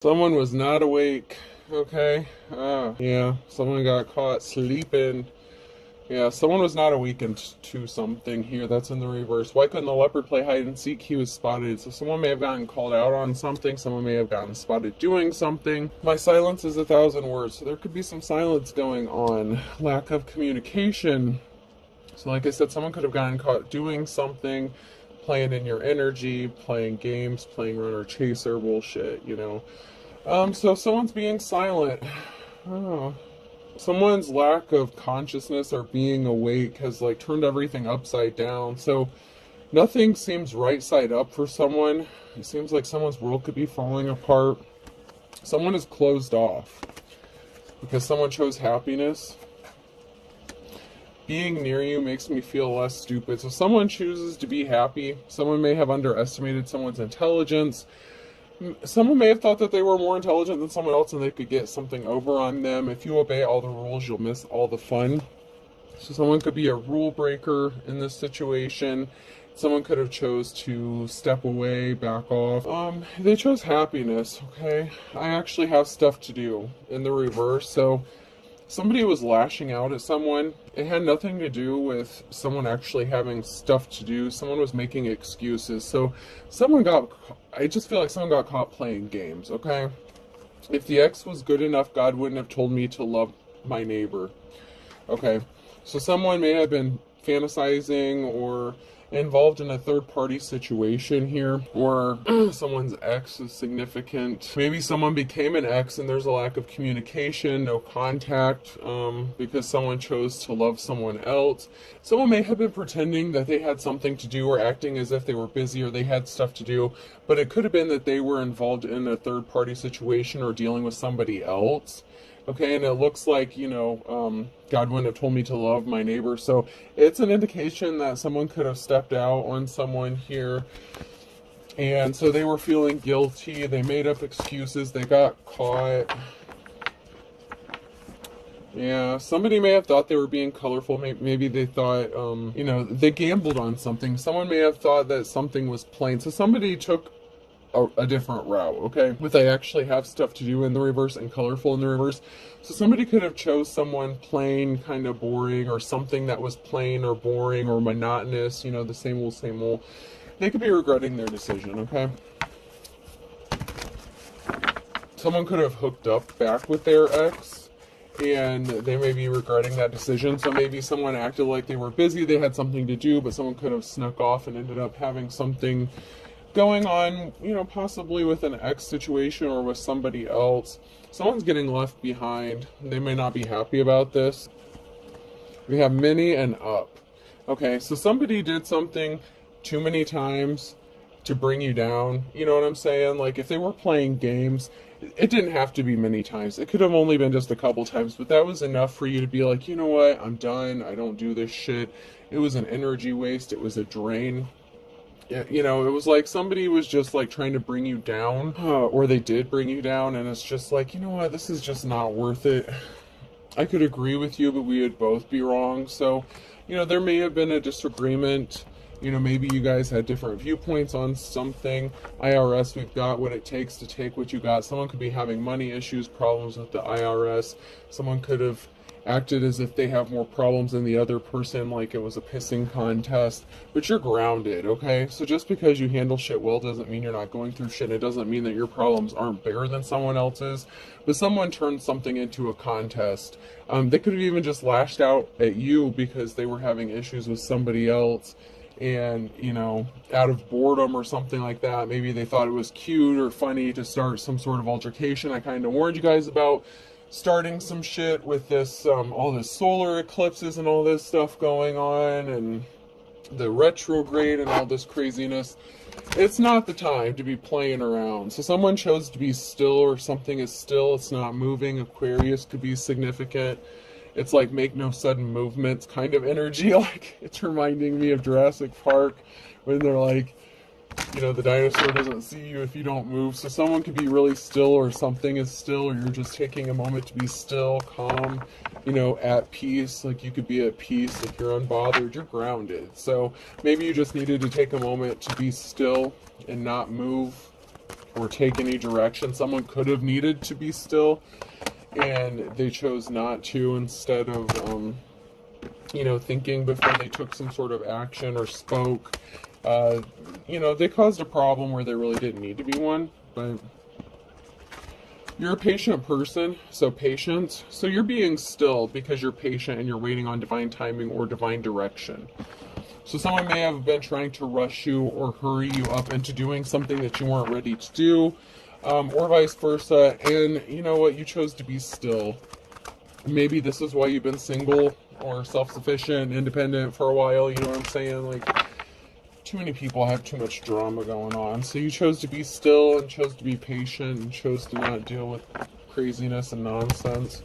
Someone was not awake. Okay. Yeah. Someone got caught sleeping. Yeah, someone was not awakened to something here. That's in the reverse. Why couldn't the leopard play hide and seek? He was spotted. So someone may have gotten called out on something. Someone may have gotten spotted doing something. My silence is 1,000 words. So there could be some silence going on. Lack of communication. So like I said, someone could have gotten caught doing something, playing in your energy, playing games, playing runner chaser bullshit, you know. So someone's being silent. Oh. Someone's lack of consciousness or being awake has like turned everything upside down. So nothing seems right side up for someone. It seems like someone's world could be falling apart. Someone is closed off because someone chose happiness. Being near you makes me feel less stupid. So someone chooses to be happy. Someone may have underestimated someone's intelligence. Someone may have thought that they were more intelligent than someone else and they could get something over on them. If you obey all the rules, you'll miss all the fun. So someone could be a rule breaker in this situation. Someone could have chose to step away, back off. They chose happiness, okay? I actually have stuff to do in the reverse. So somebody was lashing out at someone. It had nothing to do with someone actually having stuff to do. Someone was making excuses. So I just feel like someone got caught playing games, okay? If the ex was good enough, God wouldn't have told me to love my neighbor. Okay, so someone may have been fantasizing or involved in a third-party situation here, or someone's ex is significant. Maybe someone became an ex and there's a lack of communication, no contact, because someone chose to love someone else. Someone may have been pretending that they had something to do or acting as if they were busy or they had stuff to do, but it could have been that they were involved in a third-party situation or dealing with somebody else. Okay, and it looks like, God wouldn't have told me to love my neighbor. So it's an indication that someone could have stepped out on someone here. And so they were feeling guilty. They made up excuses. They got caught. Yeah, somebody may have thought they were being colorful. Maybe they thought, they gambled on something. Someone may have thought that something was plain. So somebody took a different route, okay? But they actually have stuff to do in the reverse and colorful in the reverse. So somebody could have chose someone plain, kind of boring, or something that was plain or boring or monotonous, the same old, same old. They could be regretting their decision, okay? Someone could have hooked up back with their ex, and they may be regretting that decision. So maybe someone acted like they were busy, they had something to do, but someone could have snuck off and ended up having something going on, possibly with an ex situation or with somebody else. Someone's getting left behind. They may not be happy about this. We have many and up. Okay, so somebody did something too many times to bring you down. You know what I'm saying? Like if they were playing games, it didn't have to be many times. It could have only been just a couple times, but that was enough for you to be like, you know what? I'm done. I don't do this shit. It was an energy waste. It was a drain. It was like somebody was just like trying to bring you down, or they did bring you down, and it's just like, you know what, this is just not worth it. I could agree with you, but we would both be wrong. So, there may have been a disagreement. Maybe you guys had different viewpoints on something. IRS, we've got what it takes to take what you got. Someone could be having money issues, problems with the IRS. Someone could have acted as if they have more problems than the other person, like it was a pissing contest, but you're grounded, okay? So just because you handle shit well doesn't mean you're not going through shit. It doesn't mean that your problems aren't bigger than someone else's, but someone turned something into a contest. They could have even just lashed out at you because they were having issues with somebody else, and out of boredom or something like that, maybe they thought it was cute or funny to start some sort of altercation. I kind of warned you guys about starting some shit with this, all this solar eclipses and all this stuff going on, and the retrograde and all this craziness. It's not the time to be playing around. So someone chose to be still, or something is still, it's not moving. Aquarius could be significant. It's like make no sudden movements kind of energy. Like it's reminding me of Jurassic Park when they're like, the dinosaur doesn't see you if you don't move. So someone could be really still, or something is still, or you're just taking a moment to be still, calm, at peace. Like you could be at peace if you're unbothered, you're grounded. So maybe you just needed to take a moment to be still and not move. or take any direction. Someone could have needed to be still, and they chose not to, instead of, you know, thinking before they took some sort of action or spoke. You know, they caused a problem where there really didn't need to be one, but you're a patient person, so patience. So you're being still because you're patient and you're waiting on divine timing or divine direction. So someone may have been trying to rush you or hurry you up into doing something that you weren't ready to do, or vice versa. And you know what? You chose to be still. Maybe this is why you've been single or self-sufficient, independent for a while. You know what I'm saying? Like, too many people have too much drama going on. So you chose to be still and chose to be patient and chose to not deal with craziness and nonsense.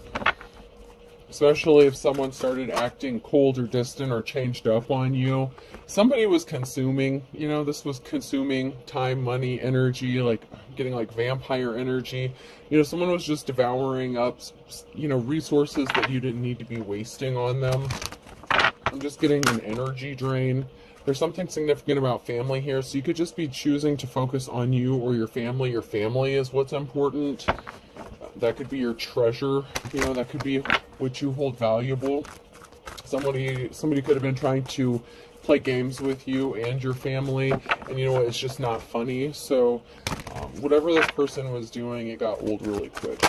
Especially if someone started acting cold or distant or changed up on you. Somebody was consuming, you know, this was consuming time, money, energy, like getting like vampire energy. You know, someone was just devouring up, you know, resources that you didn't need to be wasting on them. I'm just getting an energy drain. There's something significant about family here, so you could just be choosing to focus on you or your family. Your family is what's important. That could be your treasure, you know, that could be what you hold valuable. Somebody could have been trying to play games with you and your family, and you know what, it's just not funny. So whatever this person was doing, it got old really quick.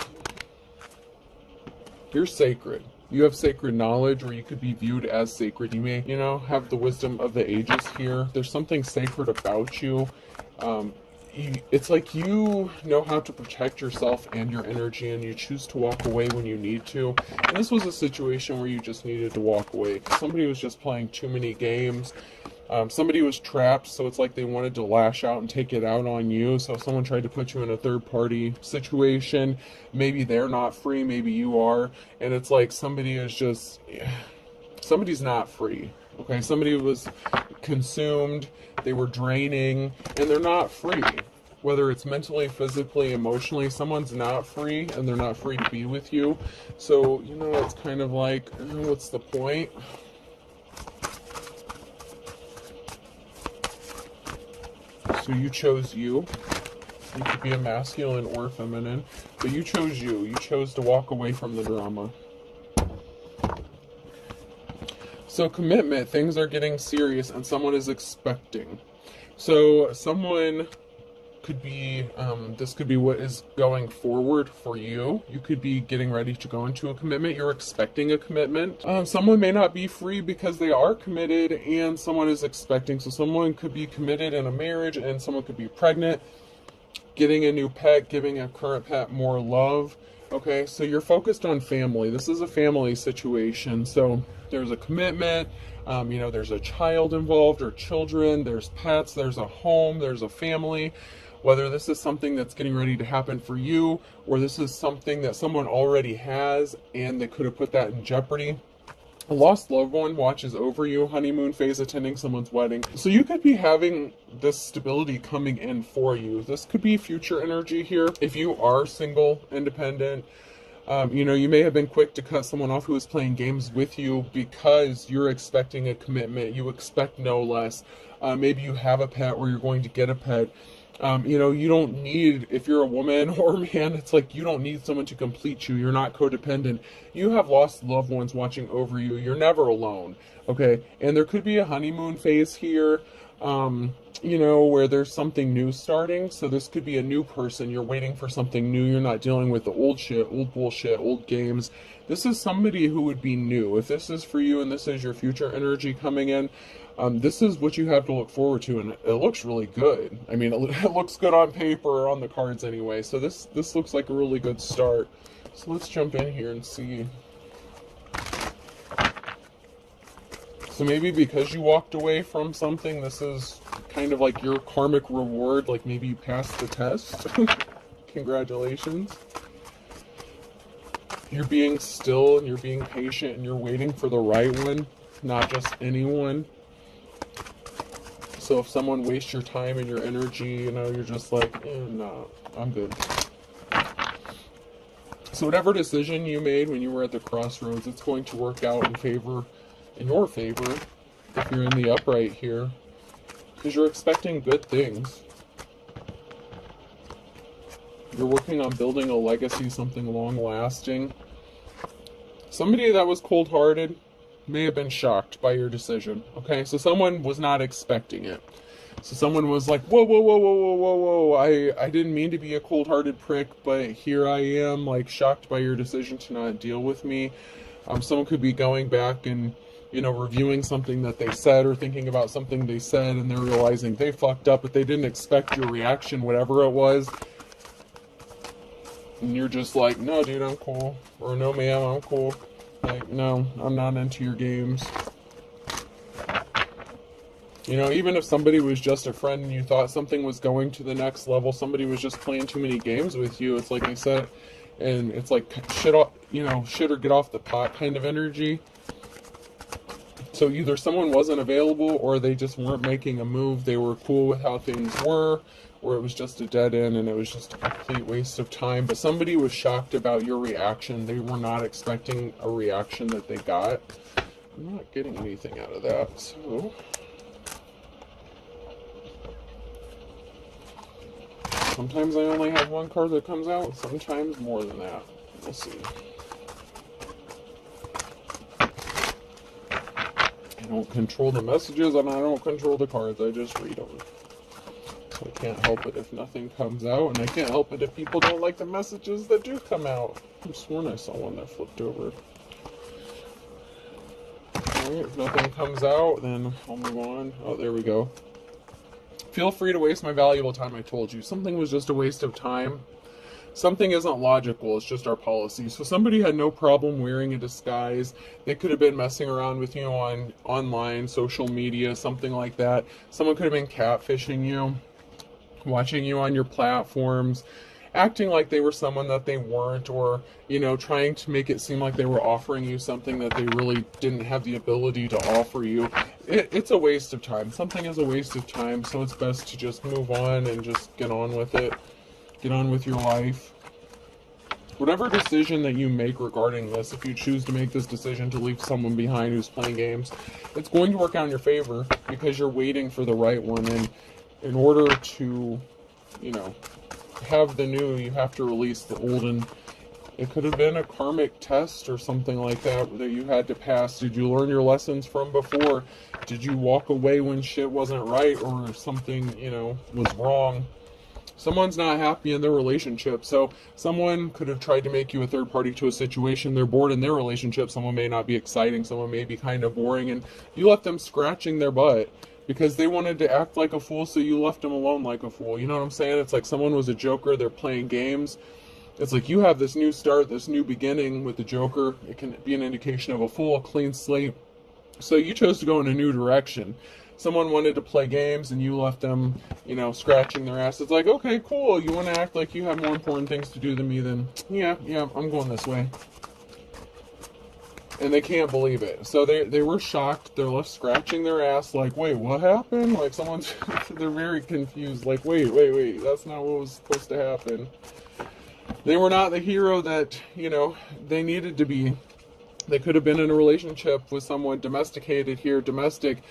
You're sacred. You have sacred knowledge, or you could be viewed as sacred. You may, you know, have the wisdom of the ages here. There's something sacred about you. It's like you know how to protect yourself and your energy, and you choose to walk away when you need to. And this was a situation where you just needed to walk away. Somebody was just playing too many games. Somebody was trapped, so it's like they wanted to lash out and take it out on you. So if someone tried to put you in a third-party situation, maybe they're not free, maybe you are. And it's like somebody's not free. Okay, somebody was consumed, they were draining, and they're not free. Whether it's mentally, physically, emotionally, someone's not free, and they're not free to be with you. So, you know, it's kind of like, what's the point? So you chose you. You could be a masculine or feminine, but you chose you. You chose to walk away from the drama. So commitment, things are getting serious and someone is expecting. So someone could be, this could be what is going forward for you. You could be getting ready to go into a commitment. You're expecting a commitment. Someone may not be free because they are committed and someone is expecting. So someone could be committed in a marriage and someone could be pregnant, getting a new pet, giving a current pet more love. Okay, so you're focused on family. This is a family situation. So there's a commitment, you know, there's a child involved or children, there's pets, there's a home, there's a family. Whether this is something that's getting ready to happen for you, or this is something that someone already has and they could have put that in jeopardy. A lost loved one watches over you, honeymoon phase, attending someone's wedding. So you could be having this stability coming in for you. This could be future energy here. If you are single, independent, you know, you may have been quick to cut someone off who is playing games with you because you're expecting a commitment. You expect no less. Maybe you have a pet or you're going to get a pet. You know, you don't need, if you're a woman or a man, it's like you don't need someone to complete you. You're not codependent. You have lost loved ones watching over you. You're never alone. Okay. And there could be a honeymoon phase here, you know, where there's something new starting. So this could be a new person. You're waiting for something new. You're not dealing with the old shit, old bullshit, old games. This is somebody who would be new. If this is for you and this is your future energy coming in, this is what you have to look forward to, and it looks really good. I mean, it looks good on paper or on the cards anyway, so this looks like a really good start. So let's jump in here and see. So maybe because you walked away from something, this is kind of like your karmic reward, like maybe you passed the test. Congratulations. You're being still, and you're being patient, and you're waiting for the right one, not just anyone. So if someone wastes your time and your energy, you know, you're just like, no, I'm good. So whatever decision you made when you were at the crossroads, it's going to work out in your favor, if you're in the upright here, because you're expecting good things. You're working on building a legacy, something long-lasting. Somebody that was cold-hearted may have been shocked by your decision, okay? So someone was not expecting it. So someone was like, whoa, whoa, whoa, whoa, whoa, whoa, whoa, I didn't mean to be a cold-hearted prick, but here I am, like, shocked by your decision to not deal with me. Someone could be going back and, you know, reviewing something that they said or thinking about something they said, and they're realizing they fucked up, but they didn't expect your reaction, whatever it was. And you're just like, no, dude, I'm cool. Or no, ma'am, I'm cool. Like, no, I'm not into your games. You know, even if somebody was just a friend and you thought something was going to the next level, somebody was just playing too many games with you, it's like I said, and it's like shit off, you know, shit or get off the pot kind of energy. So either someone wasn't available or they just weren't making a move. They were cool with how things were, or it was just a dead end and it was just a complete waste of time. But somebody was shocked about your reaction. They were not expecting a reaction that they got. I'm not getting anything out of that, so... Sometimes I only have one card that comes out, sometimes more than that. We'll see. I don't control the messages and I don't control the cards, I just read them. So I can't help it if nothing comes out, and I can't help it if people don't like the messages that do come out. I sworn I saw one that flipped over. Alright, if nothing comes out, then I'll move on. Oh, there we go. Feel free to waste my valuable time, I told you. Something was just a waste of time. Something isn't logical, it's just our policy. So somebody had no problem wearing a disguise. They could have been messing around with you on online, social media, something like that. Someone could have been catfishing you, watching you on your platforms, acting like they were someone that they weren't, or, you know, trying to make it seem like they were offering you something that they really didn't have the ability to offer you. It's a waste of time. Something is a waste of time, so it's best to just move on and just get on with it. Get on with your life. Whatever decision that you make regarding this, if you choose to make this decision to leave someone behind who's playing games, it's going to work out in your favor because you're waiting for the right one. And in order to, you know, have the new, you have to release the old. And it could have been a karmic test or something like that that you had to pass. Did you learn your lessons from before? Did you walk away when shit wasn't right or something, you know, was wrong? Someone's not happy in their relationship, so someone could have tried to make you a third party to a situation. They're bored in their relationship. Someone may not be exciting. Someone may be kind of boring, and you left them scratching their butt because they wanted to act like a fool, so you left them alone like a fool. You know what I'm saying? It's like someone was a joker. They're playing games. It's like you have this new start, this new beginning with the joker. It can be an indication of a fool, a clean slate. So you chose to go in a new direction. Someone wanted to play games and you left them, you know, scratching their ass. It's like, okay, cool. You want to act like you have more important things to do than me, then yeah, I'm going this way. And they can't believe it. So they were shocked. They're left scratching their ass like, wait, what happened? Like someone's, they're very confused. Like, wait, that's not what was supposed to happen. They were not the hero that, you know, they needed to be. They could have been in a relationship with someone domesticated here, domestic.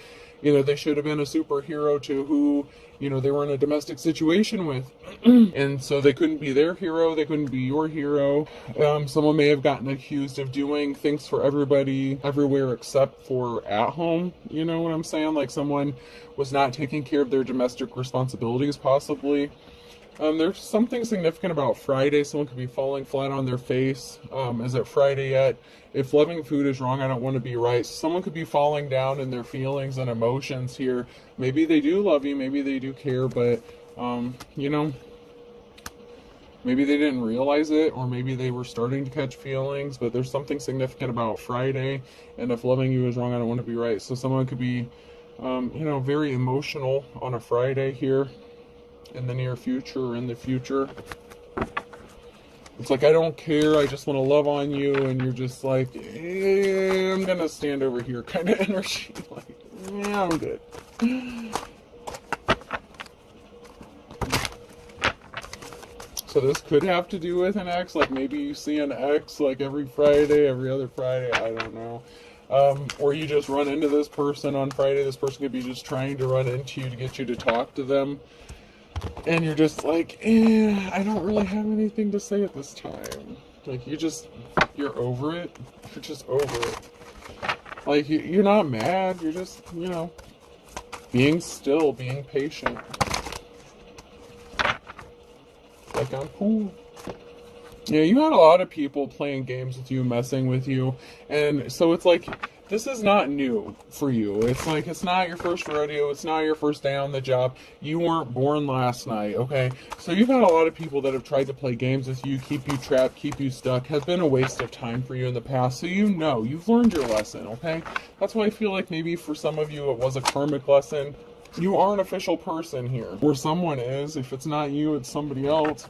You know, they should have been a superhero to who, you know, they were in a domestic situation with. And so they couldn't be their hero. They couldn't be your hero. Someone may have gotten accused of doing things for everybody, everywhere except for at home. You know what I'm saying? Like someone was not taking care of their domestic responsibilities, possibly. There's something significant about Friday. Someone could be falling flat on their face. Is it Friday yet? If loving food is wrong, I don't want to be right. Someone could be falling down in their feelings and emotions here. Maybe they do love you. Maybe they do care. But, you know, maybe they didn't realize it. Or maybe they were starting to catch feelings. But there's something significant about Friday. And if loving you is wrong, I don't want to be right. So someone could be, you know, very emotional on a Friday here. In the near future or in the future. It's like, I don't care, I just want to love on you, and you're just like, I'm gonna stand over here kind of energy. Like, yeah, I'm good. So this could have to do with an ex, like maybe you see an ex like every Friday, every other Friday, I don't know. Or you just run into this person on Friday. This person could be just trying to run into you to get you to talk to them. And you're just like, I don't really have anything to say at this time. Like, you're over it. You're just over it. Like, you're not mad. You're just, being still, being patient. Like, I'm cool. Yeah, you had a lot of people playing games with you, messing with you. And so it's like, this is not new for you. It's like, it's not your first rodeo. It's not your first day on the job. You weren't born last night, okay? So you've had a lot of people that have tried to play games with you, keep you trapped, keep you stuck, has been a waste of time for you in the past. So you've learned your lesson, okay? That's why I feel like maybe for some of you it was a karmic lesson. You are an official person here. Where someone is, if it's not you, it's somebody else.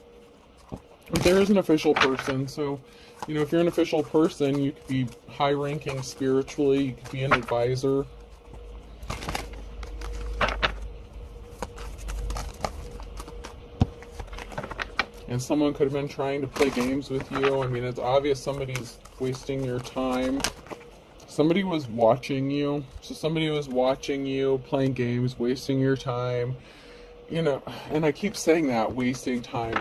But there is an official person, so if you're an official person, you could be high-ranking spiritually, you could be an advisor. And someone could have been trying to play games with you. I mean, it's obvious somebody's wasting your time. Somebody was watching you. So somebody was watching you, playing games, wasting your time. And I keep saying that, wasting time.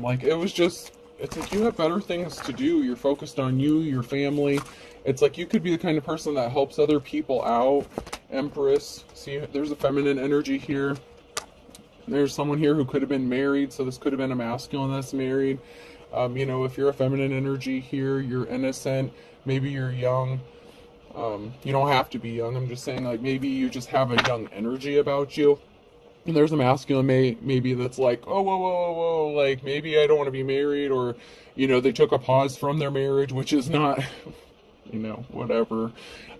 Like, it's like you have better things to do. You're focused on you, your family. It's like you could be the kind of person that helps other people out. Empress. See, there's a feminine energy here. There's someone here who could have been married, so this could have been a masculine that's married. If you're a feminine energy here, you're innocent. Maybe you're young. You don't have to be young. I'm just saying, like, maybe you just have a young energy about you. And there's a masculine maybe that's like, oh, whoa, like, maybe I don't want to be married, or, they took a pause from their marriage, which is not, whatever.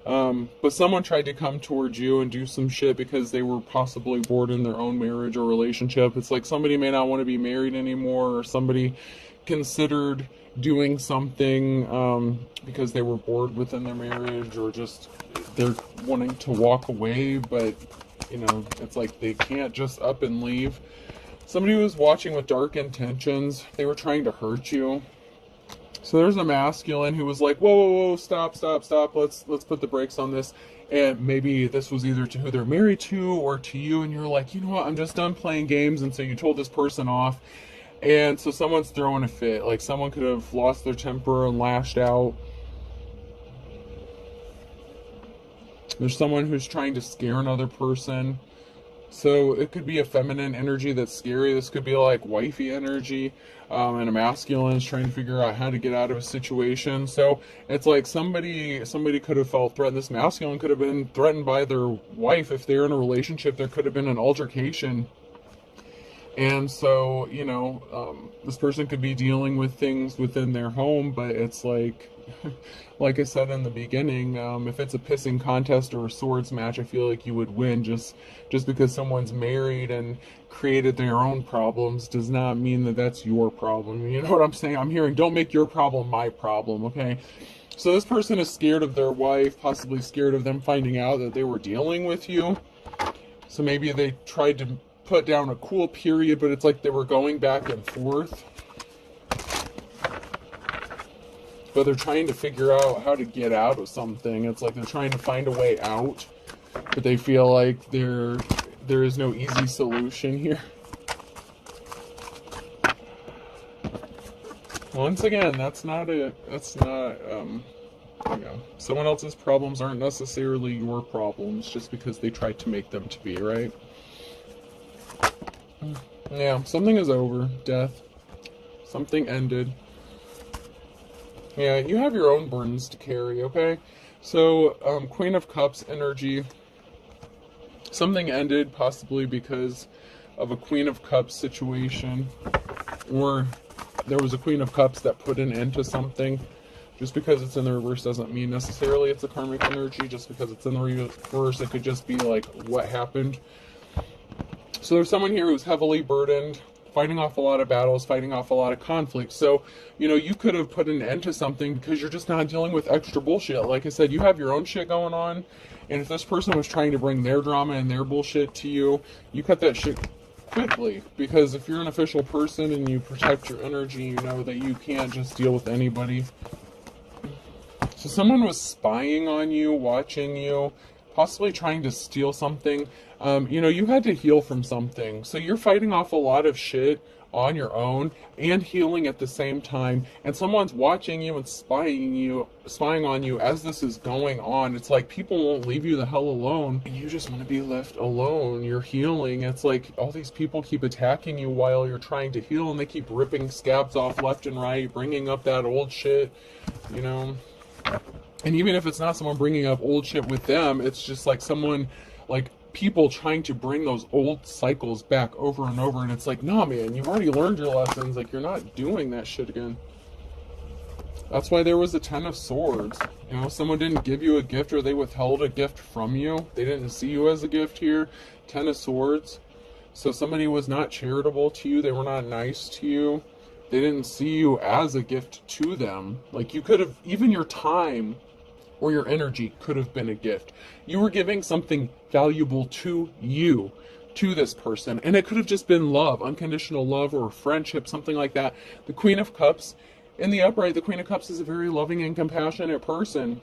But someone tried to come towards you and do some shit because they were possibly bored in their own marriage or relationship. It's like somebody may not want to be married anymore, or somebody considered doing something because they were bored within their marriage, or just they're wanting to walk away, but it's like they can't just up and leave. Somebody was watching with dark intentions. They were trying to hurt you. So there's a masculine who was like, whoa, stop. Let's put the brakes on this. And maybe this was either to who they're married to or to you. And you're like, you know what? I'm just done playing games. And so you told this person off. And so someone's throwing a fit. Like, someone could have lost their temper and lashed out. There's someone who's trying to scare another person. So it could be a feminine energy that's scary. This could be like wifey energy. And a masculine is trying to figure out how to get out of a situation. So it's like somebody could have felt threatened. This masculine could have been threatened by their wife. If they're in a relationship, there could have been an altercation. And so, this person could be dealing with things within their home, but it's like I said in the beginning, if it's a pissing contest or a swords match, I feel like you would win. Just because someone's married and created their own problems does not mean that that's your problem. You know what I'm saying? I'm hearing, don't make your problem my problem, okay? So this person is scared of their wife, possibly scared of them finding out that they were dealing with you. So maybe they tried to put down a cool period, but it's like they were going back and forth. But they're trying to figure out how to get out of something. It's like they're trying to find a way out, but they feel like there is no easy solution here. Once again, someone else's problems aren't necessarily your problems just because they tried to make them to be, right? Yeah, something is over. Death. Something ended. Yeah, you have your own burdens to carry, okay? So, Queen of Cups energy. Something ended, possibly because of a Queen of Cups situation. Or there was a Queen of Cups that put an end to something. Just because it's in the reverse doesn't mean necessarily it's a karmic energy. Just because it's in the reverse, it could just be like what happened. So there's someone here who's heavily burdened, fighting off a lot of battles, fighting off a lot of conflict. So, you could have put an end to something because you're just not dealing with extra bullshit. Like I said, you have your own shit going on. And if this person was trying to bring their drama and their bullshit to you, you cut that shit quickly. Because if you're an official person and you protect your energy, you know that you can't just deal with anybody. So someone was spying on you, watching you. possibly trying to steal something. You had to heal from something. So you're fighting off a lot of shit on your own and healing at the same time. And someone's watching you and spying on you as this is going on. It's like people won't leave you the hell alone. You just want to be left alone. You're healing. It's like all these people keep attacking you while you're trying to heal, and they keep ripping scabs off left and right, bringing up that old shit, And even if it's not someone bringing up old shit with them, it's just like someone, like people trying to bring those old cycles back over and over. And it's like, nah, man, you've already learned your lessons. Like, you're not doing that shit again. That's why there was a 10 of Swords. Someone didn't give you a gift, or they withheld a gift from you. They didn't see you as a gift here. 10 of Swords. So somebody was not charitable to you. They were not nice to you. They didn't see you as a gift to them. Like, you could have, even your time or your energy could have been a gift. You were giving something valuable to you, to this person. And it could have just been love, unconditional love, or friendship, something like that. The Queen of Cups, in the upright, the Queen of Cups is a very loving and compassionate person.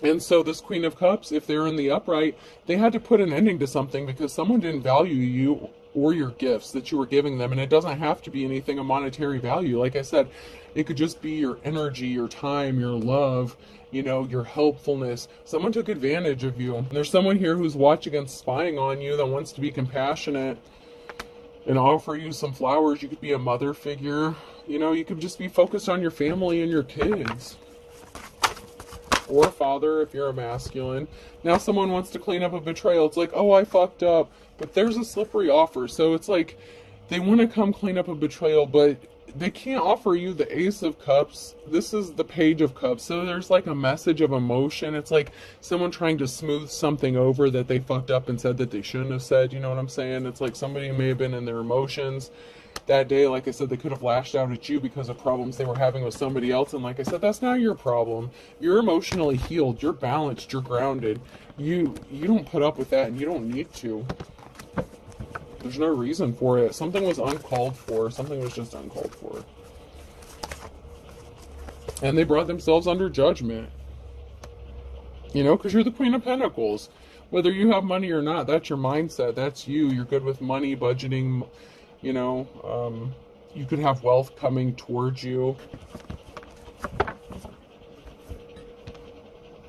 And so this Queen of Cups, if they're in the upright, they had to put an ending to something because someone didn't value you or your gifts that you were giving them. And it doesn't have to be anything of monetary value. Like I said, it could just be your energy, your time, your love, your helpfulness. Someone took advantage of you. And there's someone here who's watching and spying on you that wants to be compassionate and offer you some flowers. You could be a mother figure. You could just be focused on your family and your kids. Or a father if you're a masculine. Now someone wants to clean up a betrayal. It's like, oh, I fucked up. But there's a slippery offer. So it's like they want to come clean up a betrayal, but they can't offer you the Ace of Cups. This is the Page of Cups. So there's like a message of emotion. It's like someone trying to smooth something over that they fucked up and said that they shouldn't have said. You know what I'm saying? It's like somebody may have been in their emotions that day. Like I said, they could have lashed out at you because of problems they were having with somebody else. And like I said, that's not your problem. You're emotionally healed. You're balanced. You're grounded. You don't put up with that, and you don't need to. There's no reason for it. Something was uncalled for. Something was just uncalled for. And they brought themselves under judgment. Because you're the Queen of Pentacles. Whether you have money or not, that's your mindset. That's you. You're good with money, budgeting. You could have wealth coming towards you.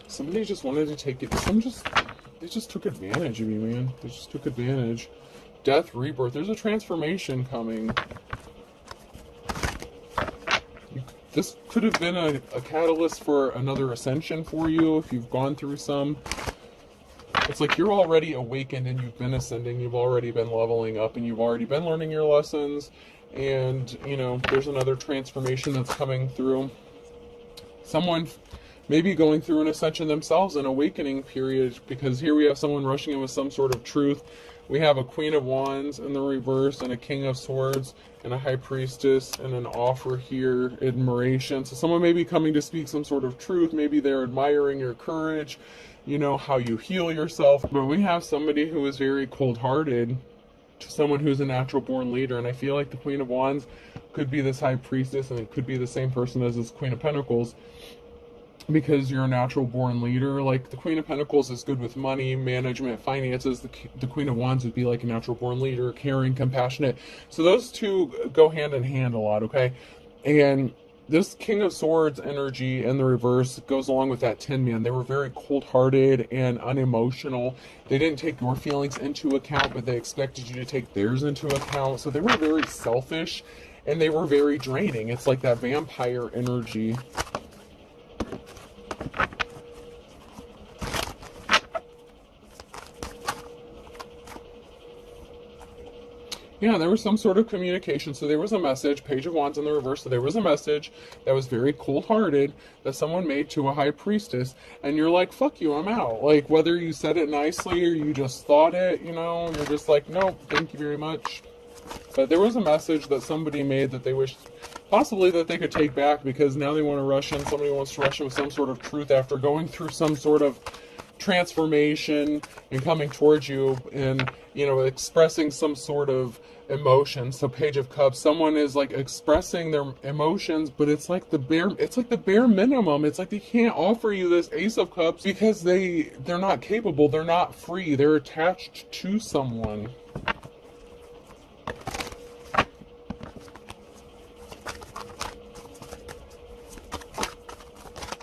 Somebody just wanted to take it. They just took advantage of you, man. They just took advantage. Death, rebirth. There's a transformation coming. This could have been a catalyst for another ascension for you if you've gone through some. It's like you're already awakened and you've been ascending. You've already been leveling up and you've already been learning your lessons. And, there's another transformation that's coming through. Someone maybe going through an ascension themselves, an awakening period, because here we have someone rushing in with some sort of truth. We have a Queen of Wands in the reverse, and a King of Swords, and a High Priestess, and an offer here, admiration. So someone may be coming to speak some sort of truth. Maybe they're admiring your courage, how you heal yourself. But we have somebody who is very cold-hearted to someone who's a natural-born leader. And I feel like the Queen of Wands could be this High Priestess, and it could be the same person as this Queen of Pentacles. Because you're a natural-born leader. Like, the Queen of Pentacles is good with money, management, finances. The Queen of Wands would be like a natural-born leader, caring, compassionate. So those two go hand in hand a lot, okay? And this King of Swords energy in the reverse goes along with that Tin Man. They were very cold-hearted and unemotional. They didn't take your feelings into account, but they expected you to take theirs into account. So they were very selfish, and they were very draining. It's like that vampire energy. Yeah, there was some sort of communication. So there was a message, Page of Wands in the reverse. So there was a message that was very cold-hearted that someone made to a High Priestess. And you're like, fuck you, I'm out. Like, whether you said it nicely or you just thought it, you're just like, no, thank you very much. But there was a message that somebody made that they wished possibly that they could take back, because now they want to rush in. Somebody wants to rush in with some sort of truth after going through some sort of transformation and coming towards you and, expressing some sort of emotions. So Page of Cups, someone is like expressing their emotions, but it's like the bare minimum. It's like they can't offer you this Ace of Cups because they're not capable, they're not free, they're attached to someone.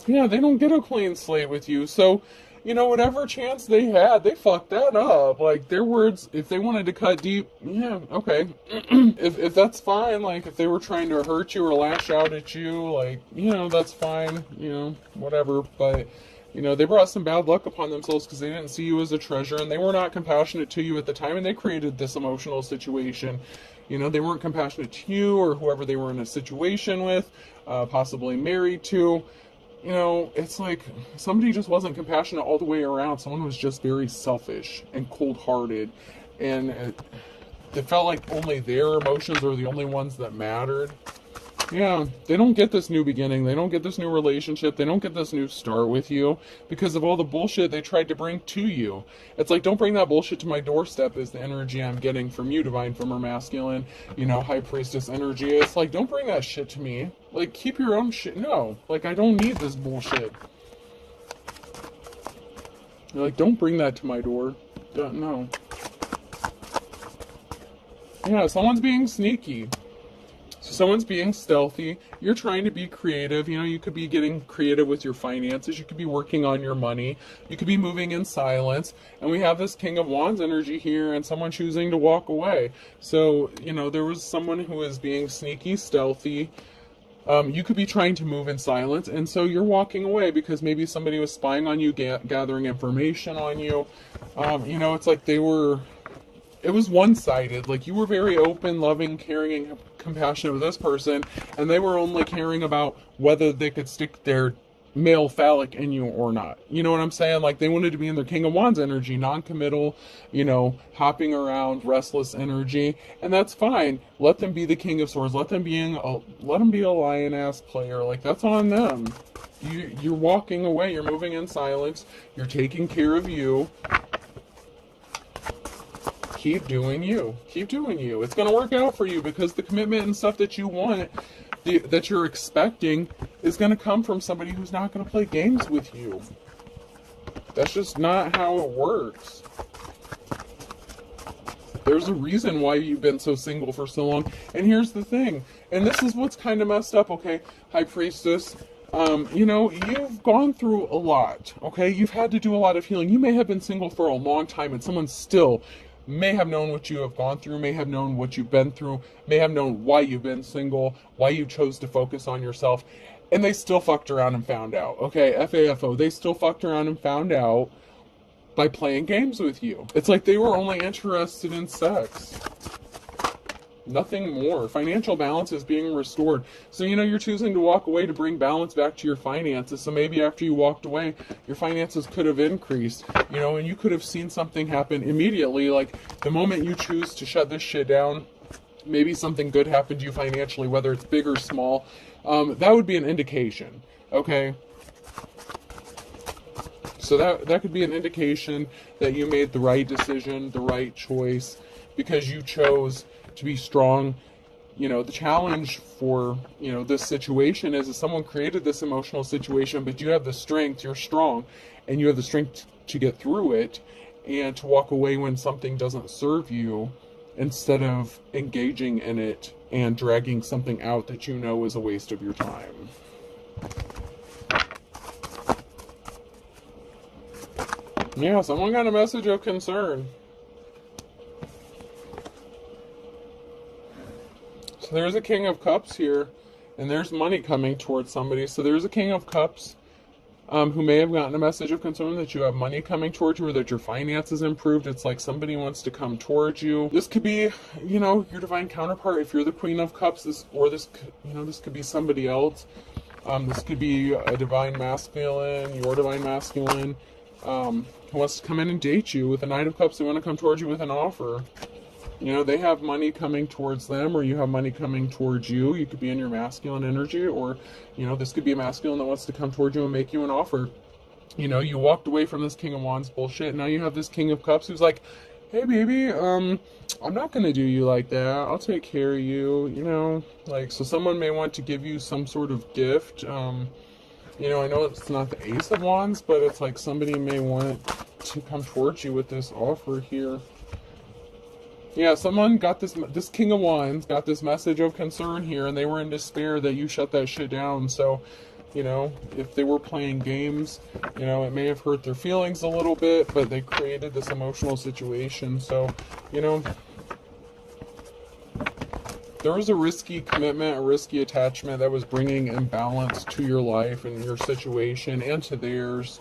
Yeah, they don't get a clean slate with you. So, you know, whatever chance they had, they fucked that up. Like, their words, if they wanted to cut deep, yeah, okay. if that's fine, like, if they were trying to hurt you or lash out at you, like, you know, that's fine, you know, whatever. But, you know, they brought some bad luck upon themselves because they didn't see you as a treasure, and they were not compassionate to you at the time, and they created this emotional situation. You know, they weren't compassionate to you or whoever they were in a situation with, possibly married to. You know, it's like somebody just wasn't compassionate all the way around. Someone was just very selfish and cold-hearted, and it felt like only their emotions were the only ones that mattered. Yeah, they don't get this new beginning. They don't get this new relationship. They don't get this new start with you because of all the bullshit they tried to bring to you. It's like, don't bring that bullshit to my doorstep is the energy I'm getting from you, Divine Female Masculine, you know, High Priestess energy. It's like, don't bring that shit to me. Like, keep your own shit. No, like, I don't need this bullshit. You're like, don't bring that to my door. No. Yeah, someone's being sneaky. So someone's being stealthy. You're trying to be creative. You know, you could be getting creative with your finances. You could be working on your money. You could be moving in silence. And we have this King of Wands energy here and someone choosing to walk away. So, you know, there was someone who is being sneaky, stealthy. You could be trying to move in silence. And so you're walking away because maybe somebody was spying on you, gathering information on you. You know, it's like it was one-sided. Like, you were very open, loving, caring, and compassionate with this person, and they were only caring about whether they could stick their male phallic in you or not. You know what I'm saying? Like, they wanted to be in their King of Wands energy, non-committal, you know, hopping around, restless energy, and that's fine. Let them be the King of Swords. Let them be a lion-ass player. Like, that's on them. You're walking away. You're moving in silence. You're taking care of you. Keep doing you. Keep doing you. It's going to work out for you because the commitment and stuff that you want, that you're expecting, is going to come from somebody who's not going to play games with you. That's just not how it works. There's a reason why you've been so single for so long. And here's the thing. And this is what's kind of messed up, okay, High Priestess. You know, you've gone through a lot, okay? You've had to do a lot of healing. You may have been single for a long time and someone still may have known what you have gone through, may have known what you've been through, may have known why you've been single, why you chose to focus on yourself, and they still fucked around and found out, okay? FAFO, they still fucked around and found out by playing games with you. It's like they were only interested in sex. Nothing more. Financial balance is being restored. So, you know, you're choosing to walk away to bring balance back to your finances. So maybe after you walked away, your finances could have increased, you know, and you could have seen something happen immediately. Like, the moment you choose to shut this shit down, maybe something good happened to you financially, whether it's big or small. That would be an indication, okay? So that could be an indication that you made the right decision, the right choice, because you chose to be strong. You know, the challenge for, you know, this situation is that someone created this emotional situation, but you have the strength, you're strong, and you have the strength to get through it and to walk away when something doesn't serve you, instead of engaging in it and dragging something out that you know is a waste of your time. Yeah, someone got a message of concern. So there's a King of Cups here, and there's money coming towards somebody. So there's a King of Cups who may have gotten a message of concern that you have money coming towards you or that your finances improved. It's like somebody wants to come towards you. This could be, you know, your divine counterpart. If you're the Queen of Cups, this could be somebody else. This could be a divine masculine, your divine masculine, who wants to come in and date you. With the Knight of Cups, they want to come towards you with an offer. You know, they have money coming towards them, or you have money coming towards you. You could be in your masculine energy, or, you know, this could be a masculine that wants to come towards you and make you an offer. You know, you walked away from this King of Wands bullshit, and now you have this King of Cups who's like, hey baby, I'm not gonna do you like that. I'll take care of you, you know? Like, so someone may want to give you some sort of gift. You know, I know it's not the Ace of Wands, but it's like somebody may want to come towards you with this offer here. Yeah, someone got this King of Wands got this message of concern here, and they were in despair that you shut that shit down. So, you know, if they were playing games, you know, it may have hurt their feelings a little bit, but they created this emotional situation. So, you know, there was a risky commitment, a risky attachment that was bringing imbalance to your life and your situation and to theirs.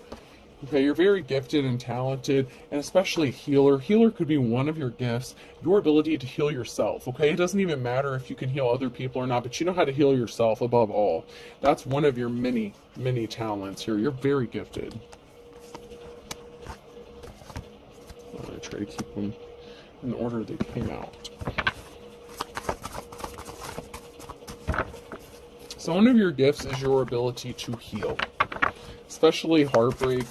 Okay, you're very gifted and talented, and especially healer. Healer could be one of your gifts, your ability to heal yourself, okay? It doesn't even matter if you can heal other people or not, but you know how to heal yourself above all. That's one of your many, many talents here. You're very gifted. I'm going to try to keep them in the order they came out. So one of your gifts is your ability to heal, especially heartbreak.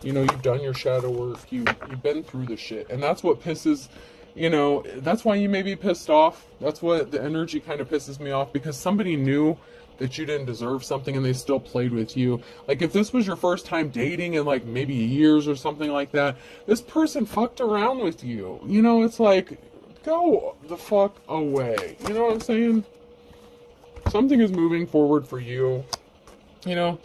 You know, you've done your shadow work, you've been through the shit, and that's what pisses, you know, that's why you may be pissed off. That's what the energy kind of pisses me off, because somebody knew that you didn't deserve something and they still played with you. Like, if this was your first time dating in like maybe years or something like that, this person fucked around with you. You know, it's like, go the fuck away. You know what I'm saying? Something is moving forward for you. You know,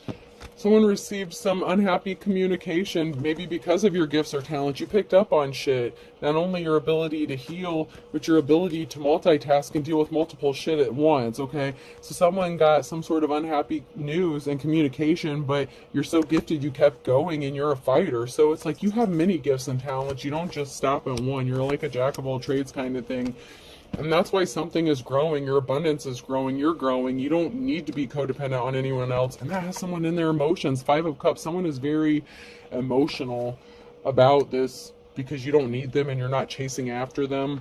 someone received some unhappy communication, maybe because of your gifts or talents. You picked up on shit. Not only your ability to heal, but your ability to multitask and deal with multiple shit at once, okay? So someone got some sort of unhappy news and communication, but you're so gifted you kept going and you're a fighter. So it's like you have many gifts and talents. You don't just stop at one. You're like a jack of all trades kind of thing. And that's why something is growing, your abundance is growing, you're growing. You don't need to be codependent on anyone else. And that has someone in their emotions. Five of Cups, someone is very emotional about this because you don't need them and you're not chasing after them.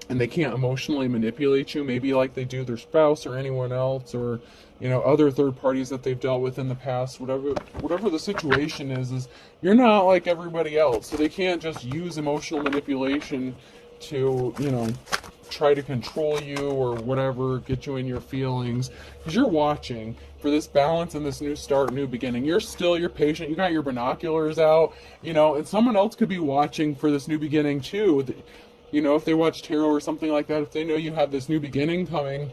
And they can't emotionally manipulate you, maybe like they do their spouse or anyone else, or, you know, other third parties that they've dealt with in the past. Whatever the situation is you're not like everybody else. So they can't just use emotional manipulation to, you know, try to control you or whatever, get you in your feelings, because you're watching for this balance and this new start, new beginning. You're patient, you got your binoculars out, you know, and someone else could be watching for this new beginning too. You know, if they watch tarot or something like that, if they know you have this new beginning coming,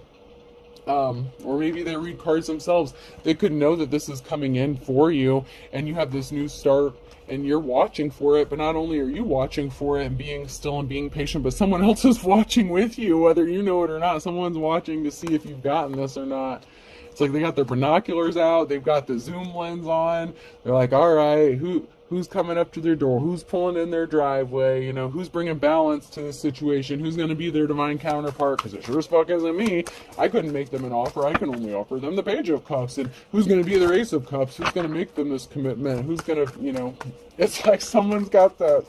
or maybe they read cards themselves, they could know that this is coming in for you and you have this new start and you're watching for it. But not only are you watching for it and being still and being patient, but someone else is watching with you, whether you know it or not. Someone's watching to see if you've gotten this or not. It's like they got their binoculars out, they've got the zoom lens on, they're like, all right, who's coming up to their door, who's pulling in their driveway, you know, who's bringing balance to the situation, who's going to be their divine counterpart, because it sure as fuck isn't me. I couldn't make them an offer, I can only offer them the Page of Cups. And who's going to be their Ace of Cups, who's going to make them this commitment, who's going to, you know, it's like someone's got that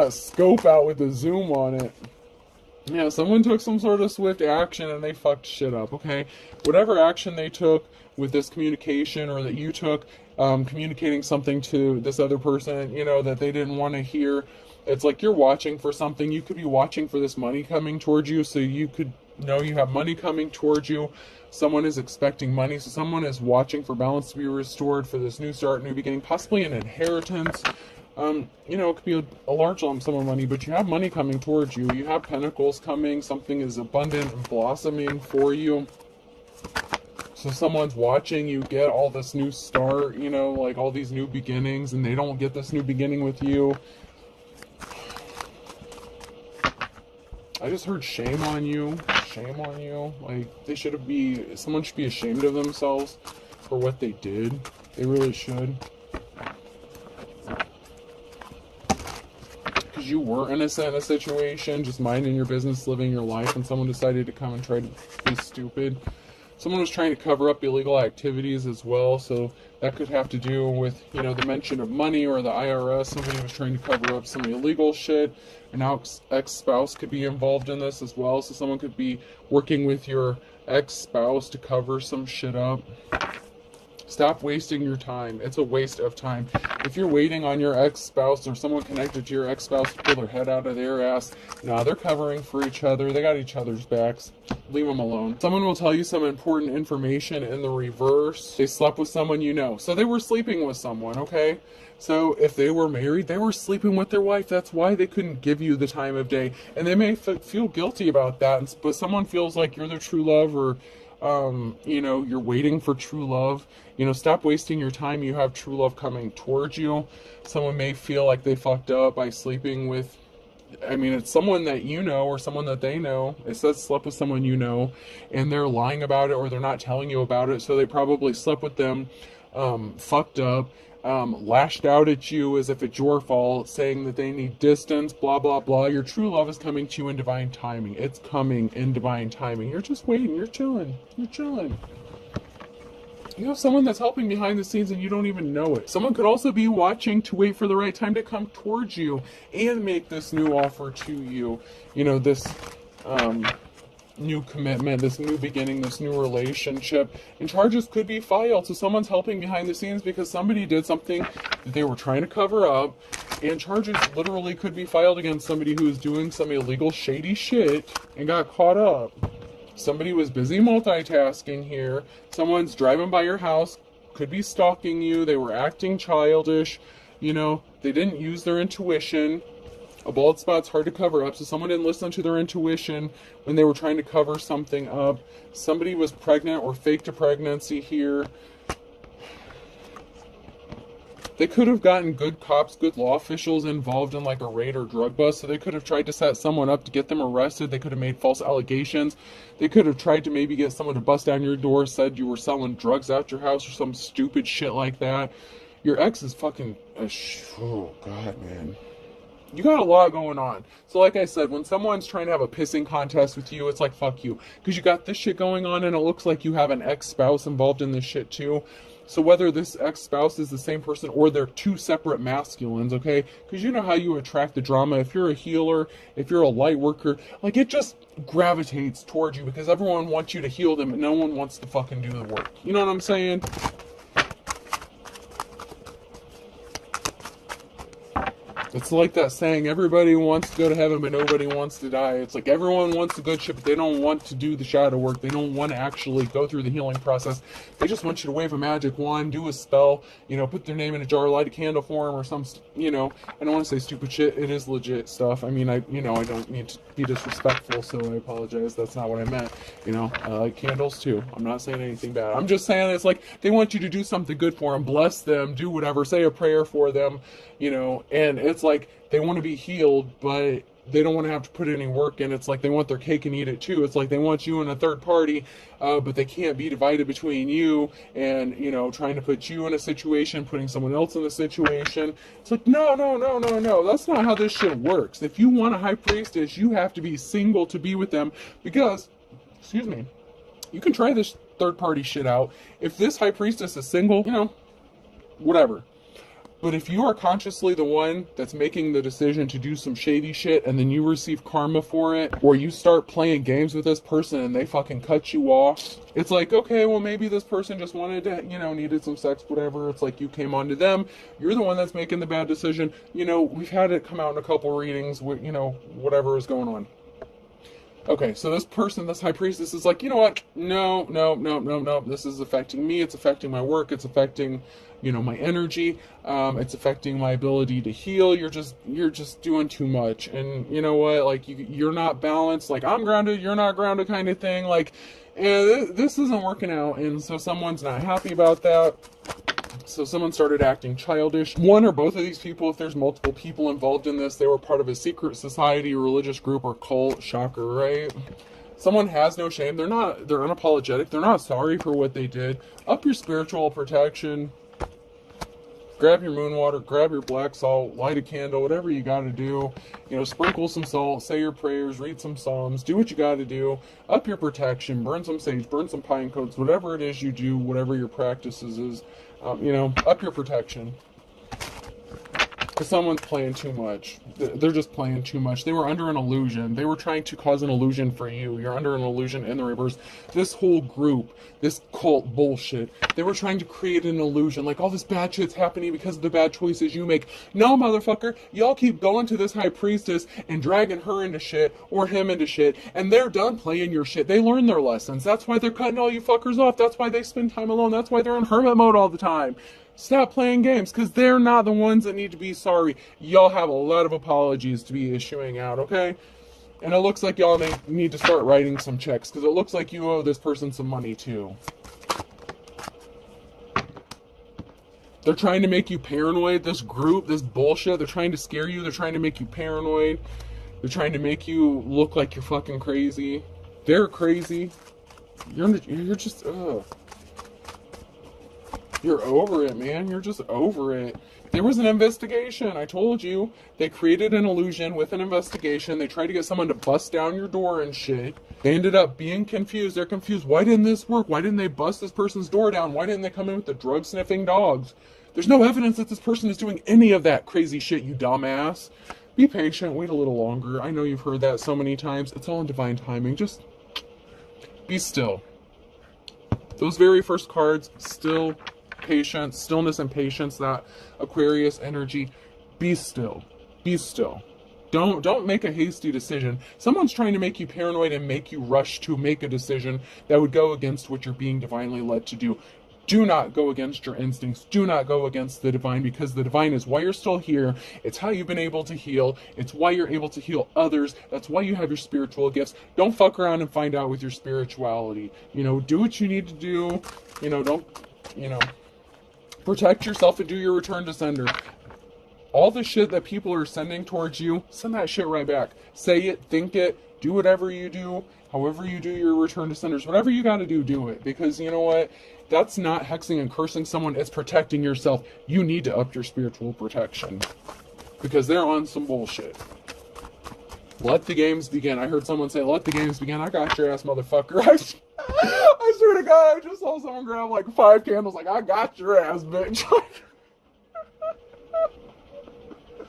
scope out with the zoom on it. Yeah, someone took some sort of swift action and they fucked shit up, okay? Whatever action they took with this communication, or that you took, communicating something to this other person, you know, that they didn't want to hear. It's like you're watching for something. You could be watching for this money coming towards you, so you could know you have money coming towards you. Someone is expecting money, so someone is watching for balance to be restored, for this new start, new beginning, possibly an inheritance. You know, it could be a large lump sum of money, but you have money coming towards you. You have pentacles coming. Something is abundant and blossoming for you. So someone's watching you get all this new start, you know, like all these new beginnings, and they don't get this new beginning with you. I just heard shame on you. Shame on you. Like, someone should be ashamed of themselves for what they did. They really should. Because you were innocent in a situation, just minding your business, living your life, and someone decided to come and try to be stupid. Someone was trying to cover up illegal activities as well, so that could have to do with, you know, the mention of money or the IRS. Somebody was trying to cover up some illegal shit. An ex-spouse could be involved in this as well, so someone could be working with your ex-spouse to cover some shit up. Stop wasting your time. It's a waste of time. If you're waiting on your ex-spouse or someone connected to your ex-spouse to pull their head out of their ass, no, they're covering for each other. They got each other's backs. Leave them alone. Someone will tell you some important information in the reverse. They slept with someone you know. So they were sleeping with someone, okay? So if they were married, they were sleeping with their wife. That's why they couldn't give you the time of day. And they may feel guilty about that. But someone feels like you're their true love, or you know, you're waiting for true love. You know, stop wasting your time. You have true love coming towards you. Someone may feel like they fucked up by sleeping with, I mean, it's someone that you know or someone that they know. It says slept with someone you know, and they're lying about it, or they're not telling you about it. So they probably slept with them, fucked up, lashed out at you as if it's your fault, saying that they need distance, blah, blah, blah. Your true love is coming to you in divine timing. It's coming in divine timing. You're just waiting. You're chilling. You're chilling. You have someone that's helping behind the scenes and you don't even know it. Someone could also be watching to wait for the right time to come towards you and make this new offer to you. You know, this new commitment, this new beginning, this new relationship. And charges could be filed. So someone's helping behind the scenes because somebody did something that they were trying to cover up. And charges literally could be filed against somebody who was doing some illegal, shady shit and got caught up. Somebody was busy multitasking here. Someone's driving by your house, could be stalking you. They were acting childish. You know, they didn't use their intuition. A bald spot's hard to cover up, so someone didn't listen to their intuition when they were trying to cover something up. Somebody was pregnant or faked a pregnancy here. They could have gotten good cops, good law officials involved in like a raid or drug bust. So they could have tried to set someone up to get them arrested. They could have made false allegations. They could have tried to maybe get someone to bust down your door, said you were selling drugs out your house or some stupid shit like that. Your ex is fucking, oh God, man. You got a lot going on. So like I said, when someone's trying to have a pissing contest with you, it's like, fuck you. Because you got this shit going on and it looks like you have an ex-spouse involved in this shit too. So whether this ex-spouse is the same person or they're two separate masculines, okay? Because you know how you attract the drama. If you're a healer, if you're a light worker, like it just gravitates towards you because everyone wants you to heal them and no one wants to fucking do the work. You know what I'm saying? It's like that saying, everybody wants to go to heaven, but nobody wants to die. It's like everyone wants the good shit, but they don't want to do the shadow work. They don't want to actually go through the healing process. They just want you to wave a magic wand, do a spell, you know, put their name in a jar, light a candle for them or some, you know, I don't want to say stupid shit. It is legit stuff. I mean, I don't need to be disrespectful, so I apologize. That's not what I meant. You know, I like candles too. I'm not saying anything bad. I'm just saying it's like they want you to do something good for them, bless them, do whatever, say a prayer for them, you know, and it's like they want to be healed, but they don't want to have to put any work in. It's like they want their cake and eat it too. It's like they want you in a third party, but they can't be divided between you and, you know, trying to put you in a situation, putting someone else in a situation. It's like, no. That's not how this shit works. If you want a high priestess, you have to be single to be with them because, excuse me, you can try this third party shit out. If this high priestess is single, you know, whatever. But if you are consciously the one that's making the decision to do some shady shit and then you receive karma for it, or you start playing games with this person and they fucking cut you off, it's like, okay, well maybe this person just wanted to, you know, needed some sex, whatever. It's like you came on to them. You're the one that's making the bad decision. You know, we've had it come out in a couple readings with, you know, whatever is going on. Okay, so this person, this high priestess is like, you know what? No. This is affecting me. It's affecting my work. It's affecting, you know, my energy. It's affecting my ability to heal. You're just doing too much. And you know what? Like you're not balanced. Like I'm grounded, you're not grounded kind of thing. Like, and this isn't working out. And so someone's not happy about that. So someone started acting childish. One or both of these people, if there's multiple people involved in this, they were part of a secret society, religious group, or cult. Shocker, right? Someone has no shame. They're unapologetic. They're not sorry for what they did. Up your spiritual protection. Grab your moon water, grab your black salt, light a candle, whatever you got to do. You know, sprinkle some salt, say your prayers, read some psalms, do what you got to do. Up your protection, burn some sage, burn some pine cones, whatever it is you do, whatever your practices is. You know, up your protection. Because someone's playing too much. they're just playing too much. They were under an illusion. They were trying to cause an illusion for you. You're under an illusion in the reverse. This whole group, this cult bullshit, they were trying to create an illusion. Like, all this bad shit's happening because of the bad choices you make. No, motherfucker. Y'all keep going to this high priestess and dragging her into shit or him into shit, and they're done playing your shit. They learned their lessons. That's why they're cutting all you fuckers off. That's why they spend time alone. That's why they're in hermit mode all the time. Stop playing games, because they're not the ones that need to be sorry. Y'all have a lot of apologies to be issuing out, okay? And it looks like y'all need to start writing some checks, because it looks like you owe this person some money, too. They're trying to make you paranoid, this group, this bullshit. They're trying to scare you. They're trying to make you paranoid. They're trying to make you look like you're fucking crazy. They're crazy. You're just, ugh. You're over it, man. You're just over it. There was an investigation. I told you. They created an illusion with an investigation. They tried to get someone to bust down your door and shit. They ended up being confused. They're confused. Why didn't this work? Why didn't they bust this person's door down? Why didn't they come in with the drug-sniffing dogs? There's no evidence that this person is doing any of that crazy shit, you dumbass. Be patient. Wait a little longer. I know you've heard that so many times. It's all in divine timing. Just be still. Those very first cards, still... patience, stillness and patience, that Aquarius energy. Be still. Be still. Don't make a hasty decision. Someone's trying to make you paranoid and make you rush to make a decision that would go against what you're being divinely led to do. Do not go against your instincts. Do not go against the divine, because the divine is why you're still here. It's how you've been able to heal. It's why you're able to heal others. That's why you have your spiritual gifts. Don't fuck around and find out with your spirituality. Do what you need to do. Protect yourself and do your return to sender. All the shit that people are sending towards you, send that shit right back. Say it, think it, do whatever you do, however you do your return to senders. Whatever you gotta do, do it. Because you know what? That's not hexing and cursing someone, it's protecting yourself. You need to up your spiritual protection. Because they're on some bullshit. Let the games begin. I heard someone say, let the games begin. I got your ass, motherfucker. I swear to God, I just saw someone grab like 5 candles, like, I got your ass, bitch.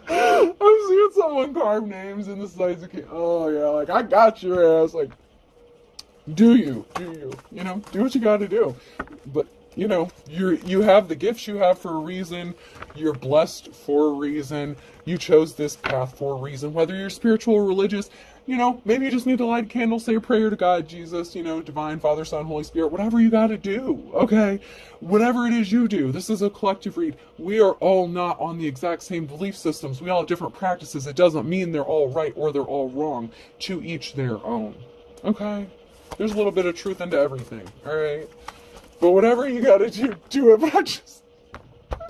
I'm seeing someone carve names in the sides of candles. Oh, yeah, like, I got your ass. Like, do you, do what you gotta do. But, you have the gifts you have for a reason. You're blessed for a reason. You chose this path for a reason. Whether you're spiritual or religious, maybe you just need to light a candle, say a prayer to God, Jesus, Divine, Father, Son, Holy Spirit, whatever you gotta do, okay? Whatever it is you do, this is a collective read. We are all not on the exact same belief systems. We all have different practices. It doesn't mean they're all right or they're all wrong. To each their own, okay? There's a little bit of truth into everything, alright? But whatever you gotta do, do it. But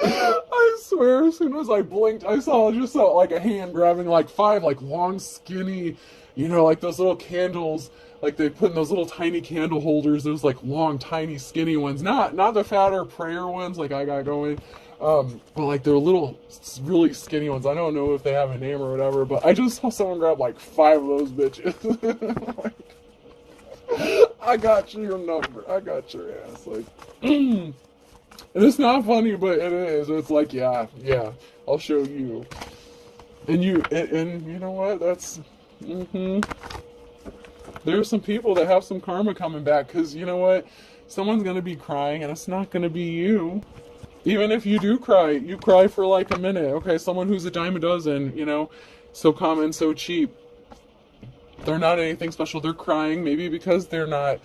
I swear, as soon as I blinked, I saw like a hand grabbing like 5 like long, skinny, like those little candles, like they put in those little tiny candle holders. Those like long, tiny, skinny ones, not the fatter prayer ones like I got going, but like they're little, really skinny ones. I don't know if they have a name or whatever, but I just saw someone grab like 5 of those bitches. I got your number. I got your ass. Like, and it's not funny, but it is. It's like, yeah, I'll show you. And you know what? That's, There's some people that have some karma coming back, because you know what? Someone's gonna be crying, and it's not gonna be you. Even if you do cry, you cry for like a minute. Okay, someone who's a dime a dozen, so common, so cheap. They're not anything special. They're crying, maybe because they're not,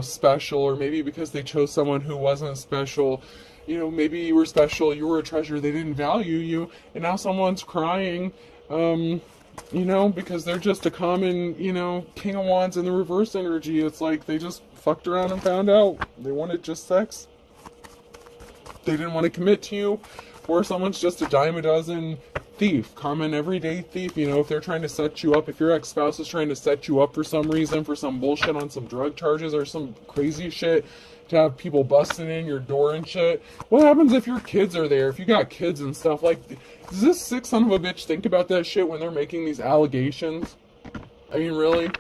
special, or maybe because they chose someone who wasn't special. Maybe you were special, you were a treasure, they didn't value you, and now someone's crying, because they're just a common, King of Wands in the reverse energy. It's like they just fucked around and found out they wanted just sex. They didn't want to commit to you. Or someone's just a dime a dozen thief, common everyday thief. If they're trying to set you up, if your ex-spouse is trying to set you up for some reason, for some bullshit on some drug charges or some crazy shit, to have people busting in your door and shit. What happens if your kids are there? If you got kids and stuff, like, does this sick son of a bitch think about that shit when they're making these allegations? I mean, really?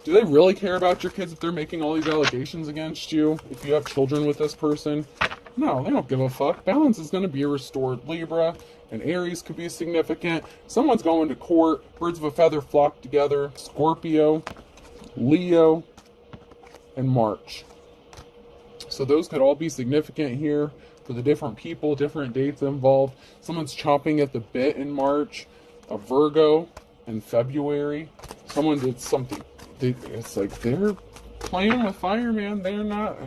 Do they really care about your kids if they're making all these allegations against you? If you have children with this person? No, they don't give a fuck. Balance is going to be restored. Libra and Aries could be significant. Someone's going to court. Birds of a feather flock together. Scorpio, Leo, and March. So those could all be significant here for the different people, different dates involved. Someone's chomping at the bit in March. A Virgo in February. Someone did something. It's like they're playing with fire, man. They're not.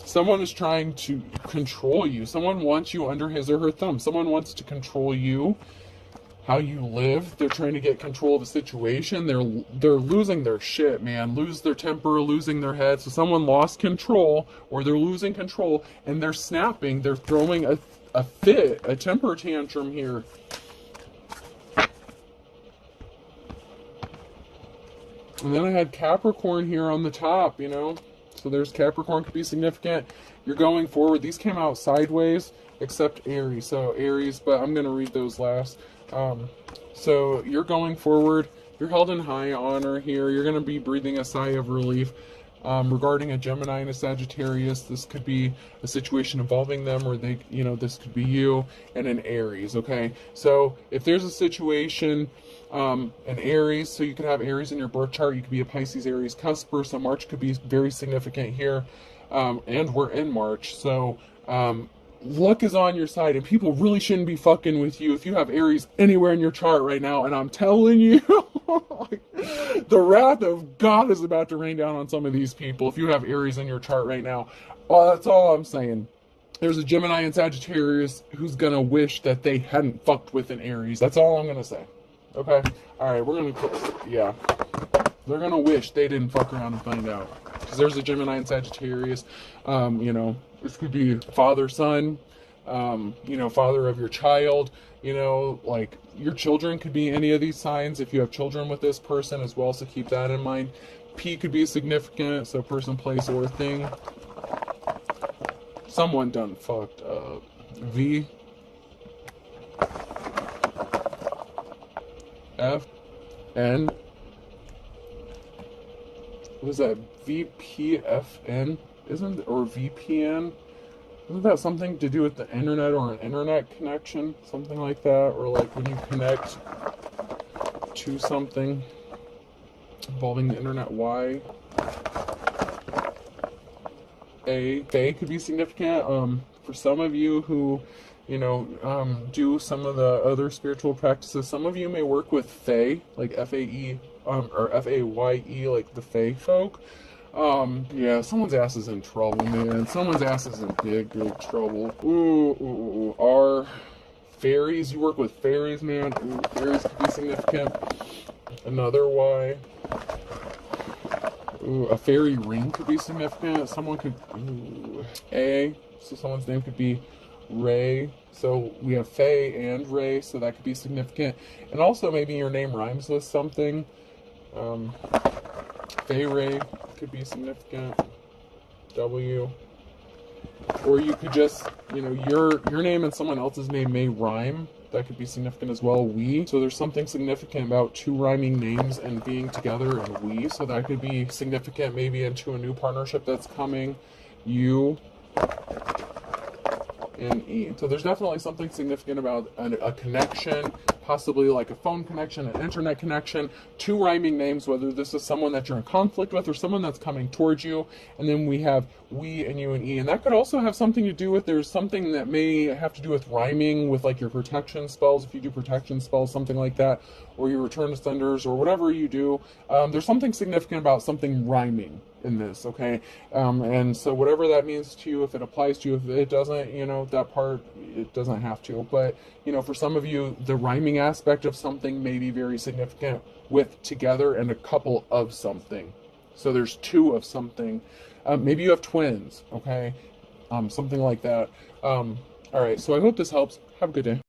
Someone is trying to control you. Someone wants you under his or her thumb. Someone wants to control you, how you live. They're trying to get control of a situation. They're losing their shit, man. Lose their temper, losing their head. So someone lost control, or they're losing control, and they're snapping. They're throwing a fit, a temper tantrum here. And then I had Capricorn here on the top, you know. So there's Capricorn could be significant. You're going forward. These came out sideways, except Aries. So Aries, but I'm going to read those last. So you're going forward. You're held in high honor here. You're going to be breathing a sigh of relief. Regarding a Gemini and a Sagittarius, this could be a situation involving them, or they, you know, this could be you and an Aries, okay? So if there's a situation, an Aries, so you could have Aries in your birth chart, you could be a Pisces, Aries, cusper, so March could be very significant here, and we're in March, so luck is on your side, and people really shouldn't be fucking with you if you have Aries anywhere in your chart right now, and I'm telling you, the wrath of God is about to rain down on some of these people if you have Aries in your chart right now. Well, that's all I'm saying. There's a Gemini and Sagittarius who's gonna wish that they hadn't fucked with an Aries. That's all I'm gonna say. Okay? Alright, we're gonna close. Yeah. They're gonna wish they didn't fuck around and find out. Because there's a Gemini and Sagittarius. You know, this could be father, son, you know, father of your child, you know, like your children could be any of these signs if you have children with this person as well, so keep that in mind. P could be significant, so person, place, or thing. Someone done fucked up. V, F, N. What is that? VPFN? Isn't, or VPN? Isn't that something to do with the internet or an internet connection? Something like that? Or like when you connect to something involving the internet. Y. A. They could be significant. For some of you who, you know, do some of the other spiritual practices, some of you may work with Fae, like F-A-E, or F-A-Y-E, like the Fae folk. Yeah, someone's ass is in trouble, man. Someone's ass is in big, big trouble. Ooh. R. Fairies, you work with fairies, man. Ooh, fairies could be significant. Another Y. Ooh, a fairy ring could be significant. Someone could, ooh. A. So someone's name could be Ray. So we have Faye and Ray, so that could be significant. And also maybe your name rhymes with something. Faye Ray could be significant. W. Or you could just, you know, your name and someone else's name may rhyme. That could be significant as well. We. So there's something significant about two rhyming names and being together, and we. So that could be significant maybe into a new partnership that's coming. You. And E. So there's definitely something significant about a connection, possibly like a phone connection, an internet connection, two rhyming names, whether this is someone that you're in conflict with or someone that's coming towards you. And then we have we and you and E. And that could also have something to do with, there's something that may have to do with rhyming with like your protection spells, if you do protection spells, something like that, or your return to senders, or whatever you do. There's something significant about something rhyming in this, okay? And so whatever that means to you, if it applies to you, if it doesn't, you know, that part, it doesn't have to. But, you know, for some of you, the rhyming aspect of something may be very significant with together and a couple of something. So there's two of something. Maybe you have twins, okay? Something like that. All right, so I hope this helps. Have a good day.